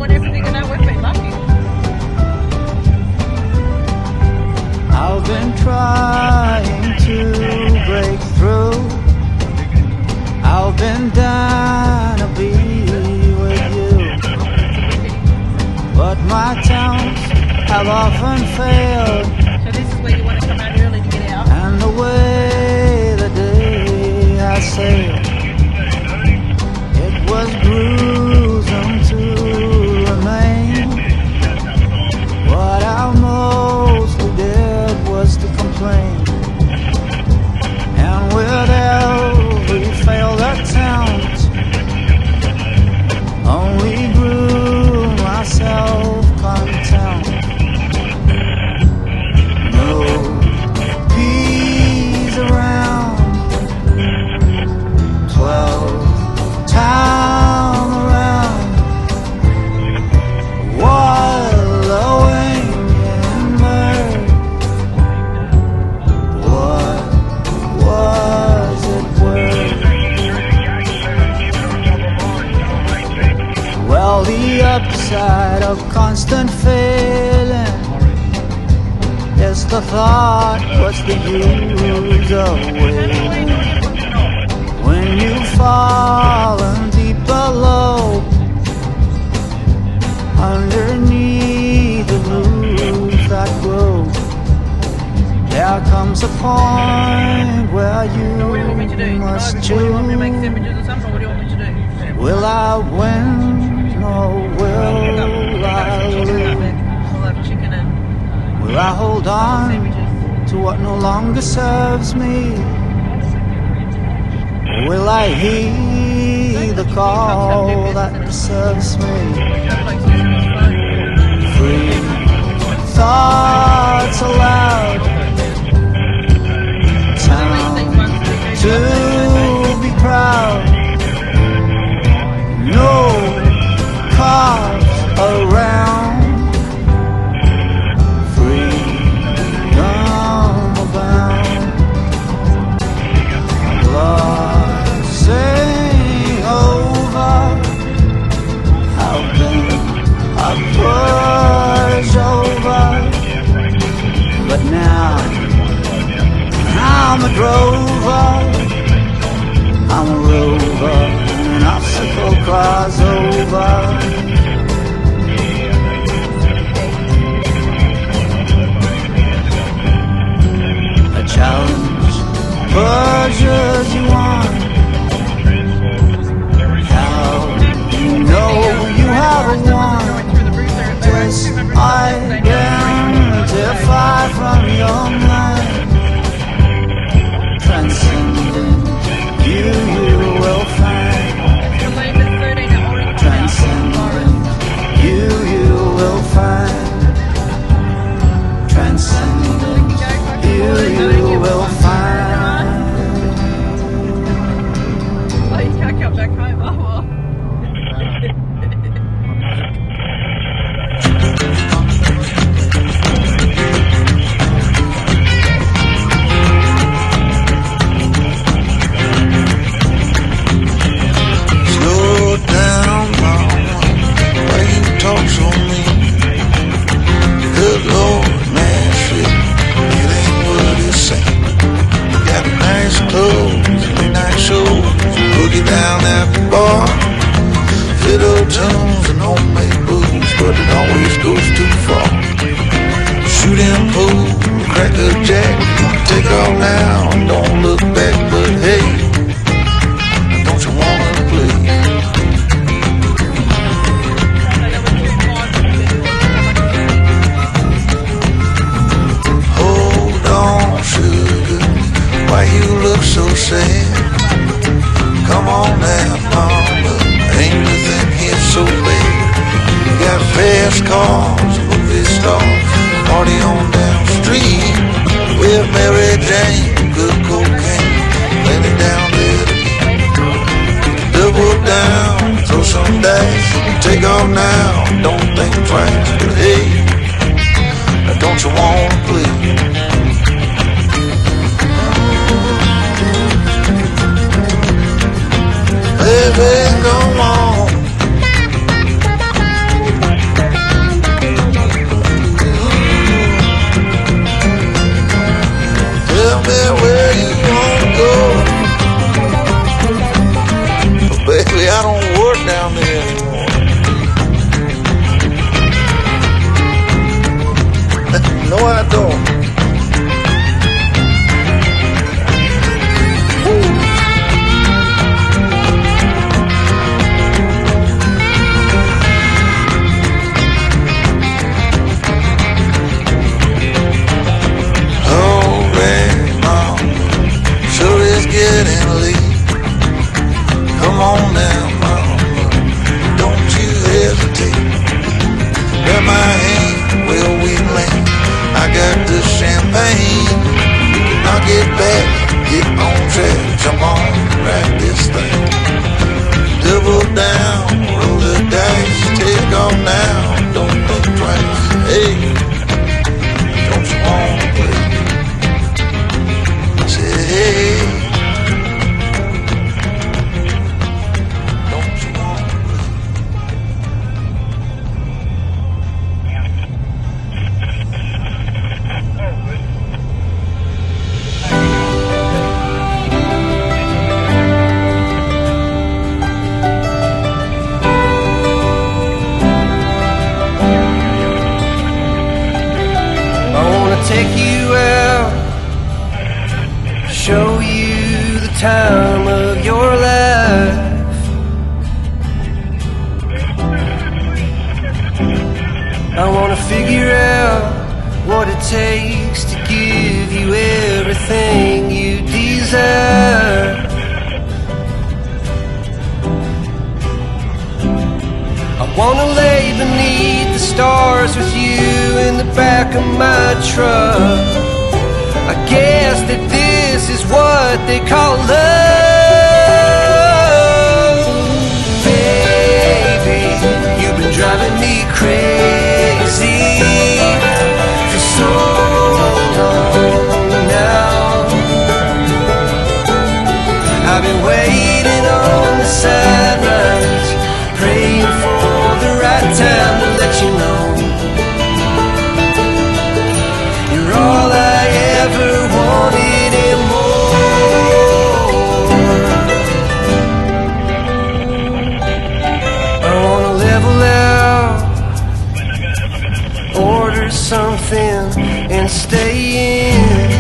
doing everything and we've been lucky. I've been trying to break through. I've been dying to be with you, but my attempts have often failed. So this is where you want to come out early to get out. And the way the day has sailed, it was gruesome to remain. What I mostly did was to complain, and with every failed attempt, only grew my self-contempt. No peace around, 12 time around, wallowing in mud. What was it worth? Well, the upside of constant failing is the thought, what's the use of waiting? When you've fallen deep below, underneath the roots that grow, there comes a point where What do you want me to do? you must Do you want me to make choose. sandwiches or something, or what do you want me to do? Will I win or will I lose? We'll have chicken and Will I hold on sandwiches. to what no longer serves me? Or will I heed the call that deserves me? Free thoughts aloud, time to be proud. No cars around, freedom abound. Glossing over, I've been a pushover, but now I'm a drover, I'm a rover, an obstacle crossover. A challenge pushes you on. How you know you haven't won? Identify from your mind. Transcendent, you will find. Transcendent, you will find. Transcendent, you will find. Oh, you can't come back home. Oh, well. Slow down, mama, why you talk so mean? Good Lord, man, shit, it ain't what it seems. Got nice clothes and nice shows, boogie down at the bar, fiddle tunes and homemade booze, but it always goes too far. Shooting pool, crack a jack, take off now, don't look back, but hey, don't you wanna play? Hold on, sugar, why you look so sad? Come on now, mama, ain't nothing here so bad. You got fast cars, movie stars, party on down the street with Mary Jane, good cocaine, plenty down there to eat. Double down, throw some dice, take off now, don't think twice, but hey, don't you wanna play? Baby, come on. now, don't think twice. Hey, don't you wanna play? Say, hey, don't you wanna play? Take you out, show you the time of your life. I wanna figure out what it takes to give you everything you desire. I wanna lay beneath the stars with you in the back of my truck. I guess that this is what they call love. Baby, you've been driving me crazy for so long now. I've been waiting on the sidelines, praying for the right time to let you know you're all I ever wanted and more. I wanna level out, order something and stay in.